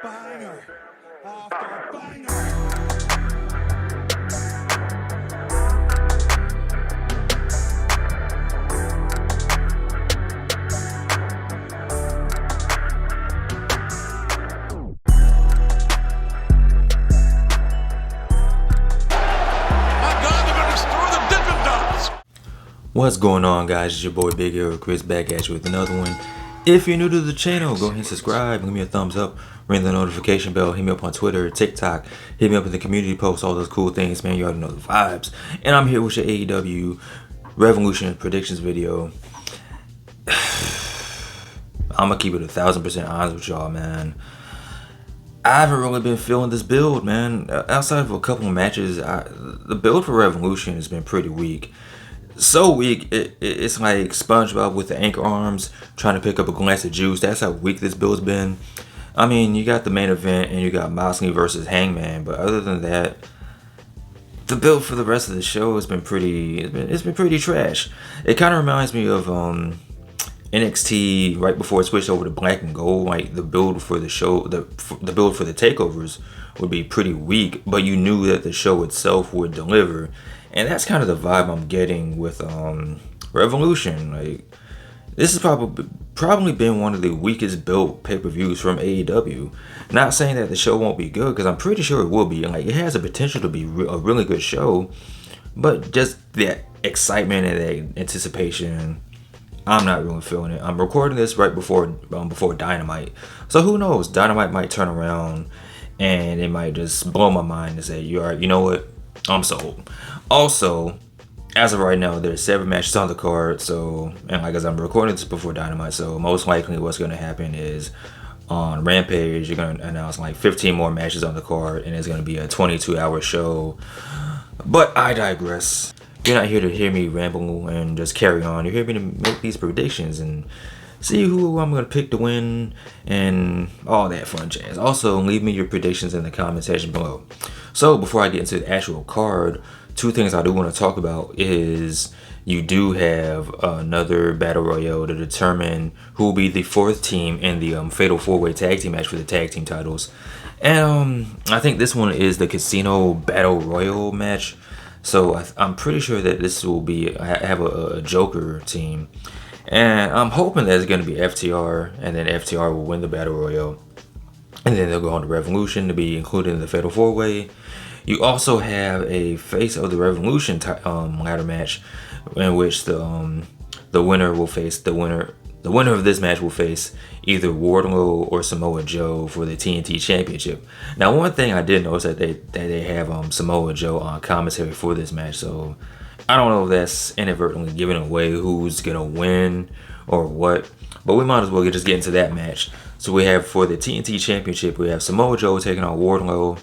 Banger after banger. What's going on, guys? It's your boy Big Hero Chris back at you with another one. If you're new to the channel, go ahead and subscribe, give me a thumbs up, ring the notification bell, hit me up on Twitter, TikTok, hit me up in the community post, all those cool things, man. You already know the vibes. And I'm here with your AEW Revolution predictions video. I'm gonna keep it 1,000% honest with y'all, man. I haven't really been feeling this build, man. Outside of a couple of matches, the build for Revolution has been pretty weak. So weak, it's like SpongeBob with the anchor arms trying to pick up a glass of juice. That's how weak this build's been. I mean, you got the main event and you got Moxley versus Hangman, but other than that, the build for the rest of the show has been it's been pretty trash. It kind of reminds me of NXT right before it switched over to Black and Gold. Like the build for the show, the build for the takeovers would be pretty weak, but you knew that the show itself would deliver. And that's kind of the vibe I'm getting with Revolution. Like, this has probably been one of the weakest built pay-per-views from AEW. Not saying that the show won't be good, because I'm pretty sure it will be. Like, it has the potential to be a really good show, but just that excitement and that anticipation, I'm not really feeling it. I'm recording this right before Dynamite, so who knows? Dynamite might turn around and it might just blow my mind and say, you know what? I'm sold. Also, as of right now, there's 7 matches on the card. So, and like as I'm recording this before Dynamite, so most likely what's going to happen is on Rampage, you're going to announce like 15 more matches on the card, and it's going to be a 22-hour show. But I digress. You're not here to hear me ramble and just carry on. You're here to make these predictions and see who I'm going to pick to win and all that fun jazz. Also, leave me your predictions in the comment section below. So before I get into the actual card, 2 things I do want to talk about is you do have another Battle Royale to determine who will be the 4th team in the Fatal 4-Way Tag Team match for the Tag Team titles. And I think this one is the Casino Battle Royale match. So I'm pretty sure that this will be have a Joker team. And I'm hoping that it's going to be FTR, and then FTR will win the Battle Royale. And then they'll go on to Revolution to be included in the Fatal 4-Way. You also have a Face of the Revolution ladder match, in which the winner will face the winner of this match will face either Wardlow or Samoa Joe for the TNT Championship. Now, one thing I did notice that they have Samoa Joe on commentary for this match, so I don't know if that's inadvertently giving away who's gonna win or what, but we might as well just get into that match. So we have for the TNT Championship, we have Samoa Joe taking on Wardlow.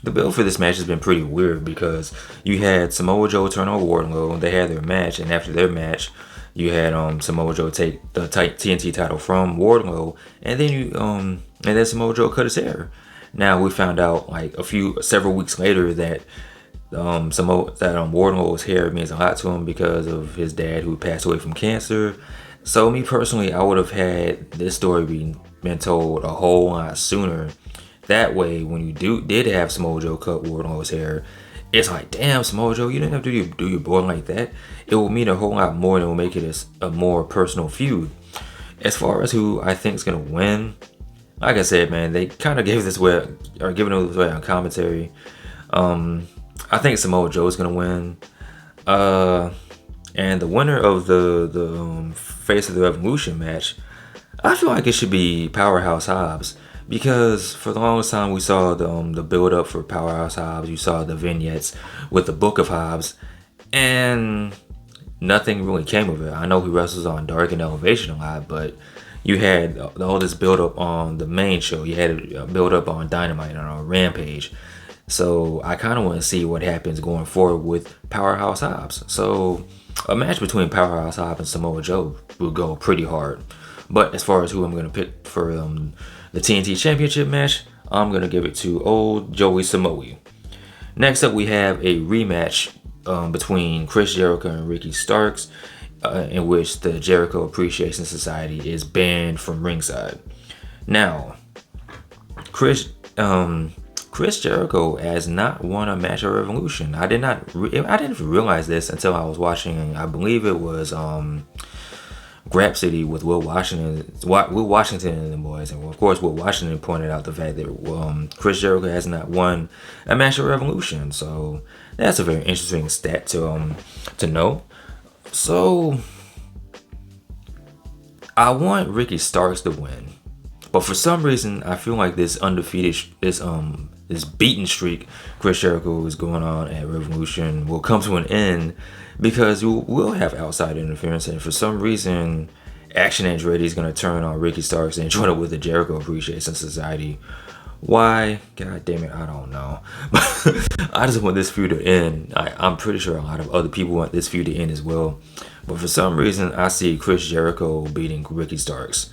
The build for this match has been pretty weird because you had Samoa Joe turn on Wardlow, they had their match, and after their match, you had Samoa Joe take the TNT title from Wardlow, and then Samoa Joe cut his hair. Now we found out like several weeks later that Wardlow's hair means a lot to him because of his dad who passed away from cancer. So me personally, I would have had this story been told a whole lot sooner. That way, when you did have Samoa Joe cut Wardlow's hair, it's like, damn, Samoa Joe, you didn't have to do your boy like that. It will mean a whole lot more, and it will make it a more personal feud. As far as who I think is gonna win, like I said, man, they kind of giving this away on commentary. I think Samoa Joe is gonna win, and the winner of the Face of the Revolution match, I feel like it should be Powerhouse Hobbs, because for the longest time we saw the build up for Powerhouse Hobbs. You saw the vignettes with the Book of Hobbs, and nothing really came of it. I know he wrestles on Dark and Elevation a lot, but you had all this build up on the main show. You had a build up on Dynamite and on Rampage. So I kind of want to see what happens going forward with Powerhouse Hobbs. So a match between Powerhouse Hobbs and Samoa Joe will go pretty hard. But as far as who I'm going to pick for the TNT Championship match, I'm going to give it to old Joey Samoa. Next up, we have a rematch between Chris Jericho and Ricky Starks in which the Jericho Appreciation Society is banned from ringside. Now, Chris Jericho has not won a match at Revolution. I didn't realize this until I was watching. I believe it was Grap City with Will Washington and the boys, and of course Will Washington pointed out the fact that Chris Jericho has not won a match at Revolution. So that's a very interesting stat to know. So I want Ricky Starks to win, but for some reason I feel like this beaten streak Chris Jericho is going on at Revolution will come to an end, because we'll have outside interference, and for some reason Action Andretti is going to turn on Ricky Starks and join up with the Jericho Appreciation Society. Why? God damn it, I don't know. I just want this feud to end. I'm pretty sure a lot of other people want this feud to end as well, but for some reason I see Chris Jericho beating Ricky Starks,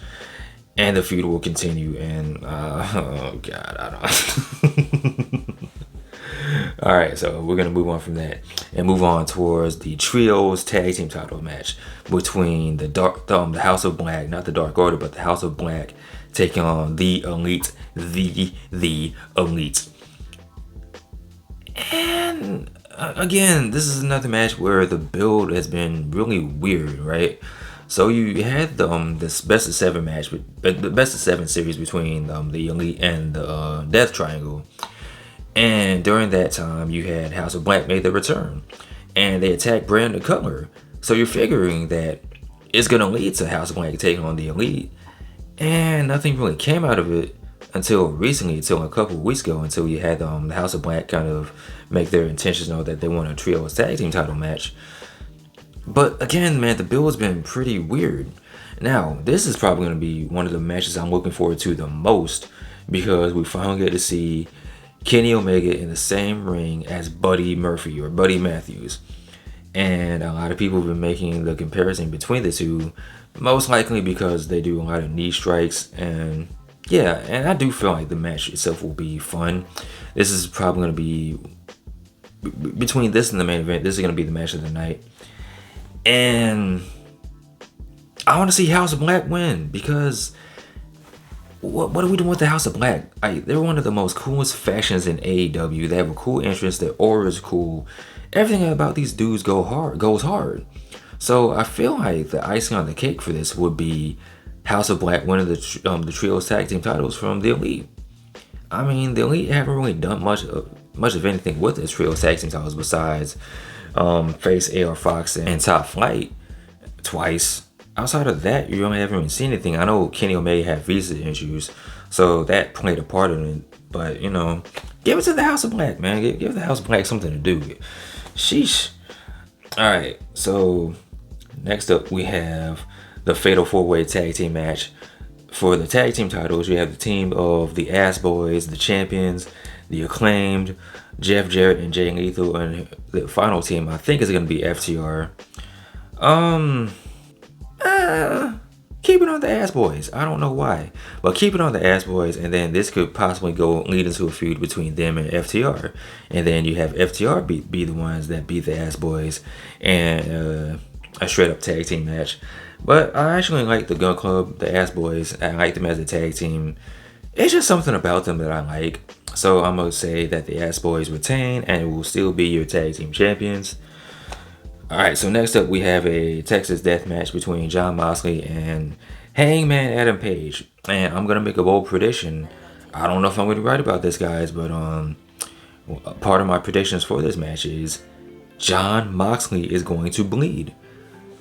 and the feud will continue, and oh god, I don't. All right, so we're gonna move on from that and move on towards the trios tag team title match between the House of Black, not the Dark Order, but the House of Black, taking on the Elite, the Elite. And again, this is another match where the build has been really weird, right? So you had this best of 7 match, the best of 7 series between the Elite and the Death Triangle. And during that time, you had House of Black made their return, and they attacked Brandon Cutler. So you're figuring that it's going to lead to House of Black taking on the Elite, and nothing really came out of it until recently, until a couple of weeks ago, until you had the House of Black kind of make their intentions known that they want a trios tag team title match. But again, man, the build's been pretty weird. Now, this is probably going to be one of the matches I'm looking forward to the most, because we finally get to see Kenny Omega in the same ring as Buddy Murphy or Buddy Matthews. And a lot of people have been making the comparison between the two, most likely because they do a lot of knee strikes. And yeah, and I do feel like the match itself will be fun. This is probably going to be, between this and the main event, this is going to be the match of the night. And I want to see House of Black win, because what are we doing with the House of Black? They're one of the most coolest factions in AEW. They have a cool entrance. Their aura is cool. Everything about these dudes goes hard. So I feel like the icing on the cake for this would be House of Black winning the trios tag team titles from the Elite. I mean, the Elite haven't really done much of anything with the trios tag team titles besides face AR Fox and Top Flight twice. Outside of that, you really haven't even seen anything. I know Kenny Omega had visa issues, so that played a part in it. But, you know, give it to the House of Black, man. Give the House of Black something to do. Sheesh. Alright, so next up we have the Fatal 4-Way Tag Team match. For the tag team titles, you have the team of the Ass Boys, the Champions, the Acclaimed, Jeff Jarrett and Jay Lethal, and the final team I think is going to be FTR. Keep it on the Ass Boys. I don't know why, but keep it on the Ass Boys, and then this could possibly lead into a feud between them and FTR, and then you have FTR be the ones that beat the Ass Boys, and a straight up tag team match. But I actually like the Gun Club, the Ass Boys. I like them as a tag team. It's just something about them that I like. So I'm gonna say that the Ass Boys retain and will still be your tag team champions. Alright, so next up we have a Texas death match between Jon Moxley and Hangman Adam Page. And I'm going to make a bold prediction. I don't know if I'm going to be right about this, guys, but part of my predictions for this match is Jon Moxley is going to bleed.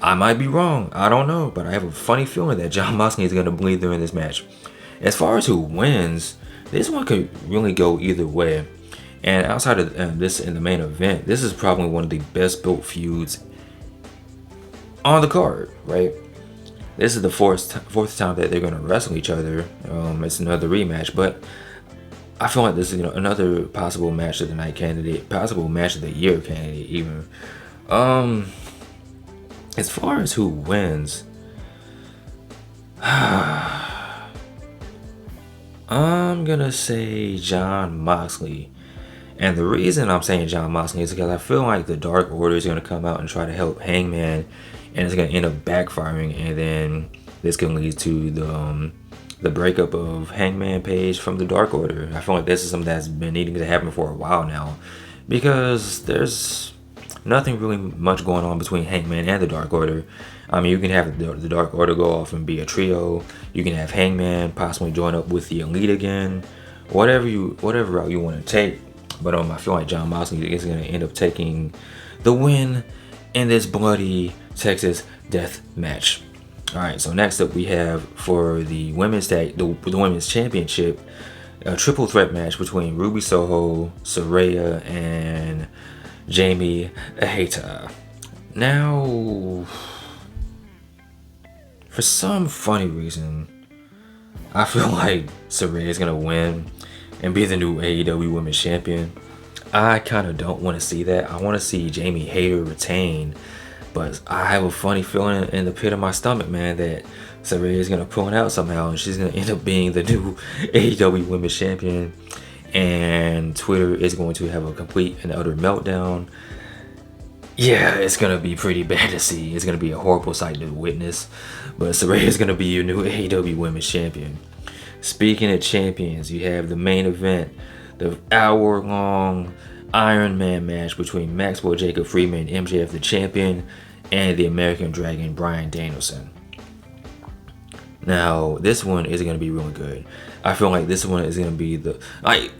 I might be wrong, I don't know, but I have a funny feeling that Jon Moxley is going to bleed during this match. As far as who wins, this one could really go either way. And outside of this in the main event, this is probably one of the best built feuds on the card, right? This is the fourth time that they're going to wrestle each other. It's another rematch, but I feel like this is another possible match of the night candidate, possible match of the year candidate even. As far as who wins, I'm gonna say Jon Moxley. And the reason I'm saying Jon Moxley is because I feel like the Dark Order is going to come out and try to help Hangman, and it's going to end up backfiring, and then this can lead to the breakup of Hangman Page from the Dark Order. I feel like this is something that's been needing to happen for a while now, because there's nothing really much going on between Hangman and the Dark Order. I mean, you can have the Dark Order go off and be a trio. You can have Hangman possibly join up with the Elite again. Whatever route you want to take. But I feel like Jon Moxley is going to end up taking the win in this bloody Texas death match. All right, so next up we have for the women's championship, a triple threat match between Ruby Soho, Saraya, and Jamie Hayter. Now, for some funny reason, I feel like Saraya is gonna win and be the new AEW Women's Champion. I kind of don't want to see that. I want to see Jamie Hayter retain, but I have a funny feeling in the pit of my stomach, man, that Saraya is gonna pull it out somehow, and she's gonna end up being the new AEW Women's Champion, and Twitter is going to have a complete and utter meltdown. Yeah, it's gonna be pretty bad to see. It's gonna be a horrible sight to witness. But Saraya is gonna be your new AEW Women's Champion. Speaking of champions, you have the main event, the hour-long Iron Man match between Maxwell Jacob Friedman, MJF the champion, and the American Dragon Bryan Danielson. Now, this one is going to be really good. I feel like this one is going to be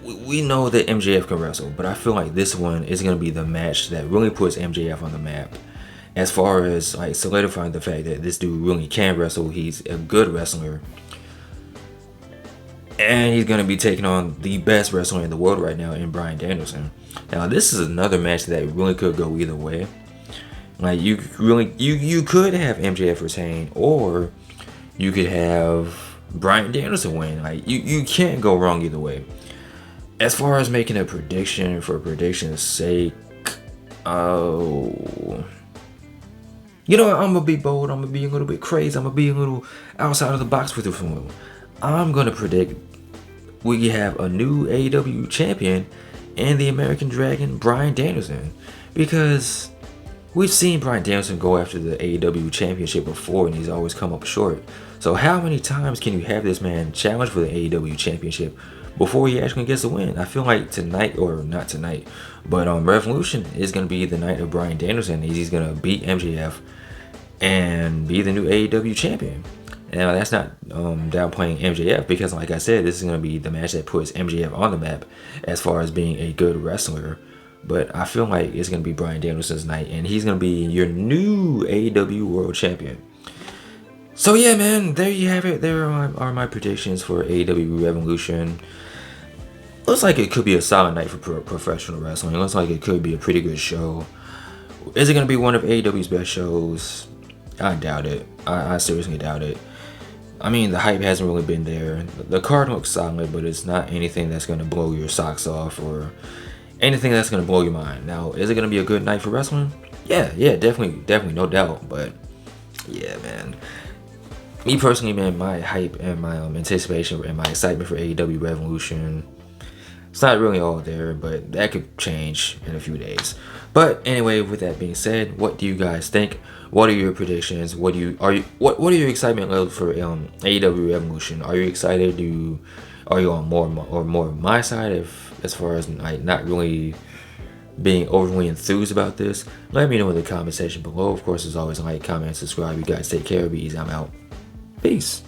we know that MJF can wrestle, but I feel like this one is going to be the match that really puts MJF on the map. As far as like solidifying the fact that this dude really can wrestle, he's a good wrestler. And he's going to be taking on the best wrestler in the world right now in Bryan Danielson. Now, this is another match that really could go either way. Like, you could have MJF retain, or you could have Bryan Danielson win. Like, you can't go wrong either way. As far as making a prediction for prediction's sake, I'm gonna be bold. I'm gonna be a little bit crazy. I'm gonna be a little outside of the box with this one. I'm gonna predict we have a new AEW champion and the American Dragon Bryan Danielson, because we've seen Bryan Danielson go after the AEW championship before and he's always come up short. So how many times can you have this man challenge for the AEW championship before he actually gets the win? I feel like tonight, or not tonight, but Revolution is going to be the night of Bryan Danielson. He's going to beat MJF and be the new AEW champion. Now, that's not downplaying MJF, because like I said, this is going to be the match that puts MJF on the map as far as being a good wrestler. But I feel like it's going to be Bryan Danielson's night, and he's going to be your new AEW World Champion. So yeah, man, there you have it. There are my predictions for AEW Revolution. Looks like it could be a solid night for professional wrestling. Looks like it could be a pretty good show. Is it going to be one of AEW's best shows? I doubt it. I seriously doubt it. I mean, the hype hasn't really been there. The card looks solid, but it's not anything that's going to blow your socks off or anything that's going to blow your mind. Now, is it going to be a good night for wrestling? Yeah, definitely, no doubt. But yeah, man. Me personally, man, my hype and my anticipation and my excitement for AEW Revolution, it's not really all there, but that could change in a few days. But anyway, with that being said, what do you guys think? What are your predictions? What are your excitement levels for AEW Revolution? Are you excited? Are you on more of my side as far as like not really being overly enthused about this? Let me know in the comment section below. Of course, as always, like, comment, subscribe. You guys take care. Be easy. I'm out. Peace.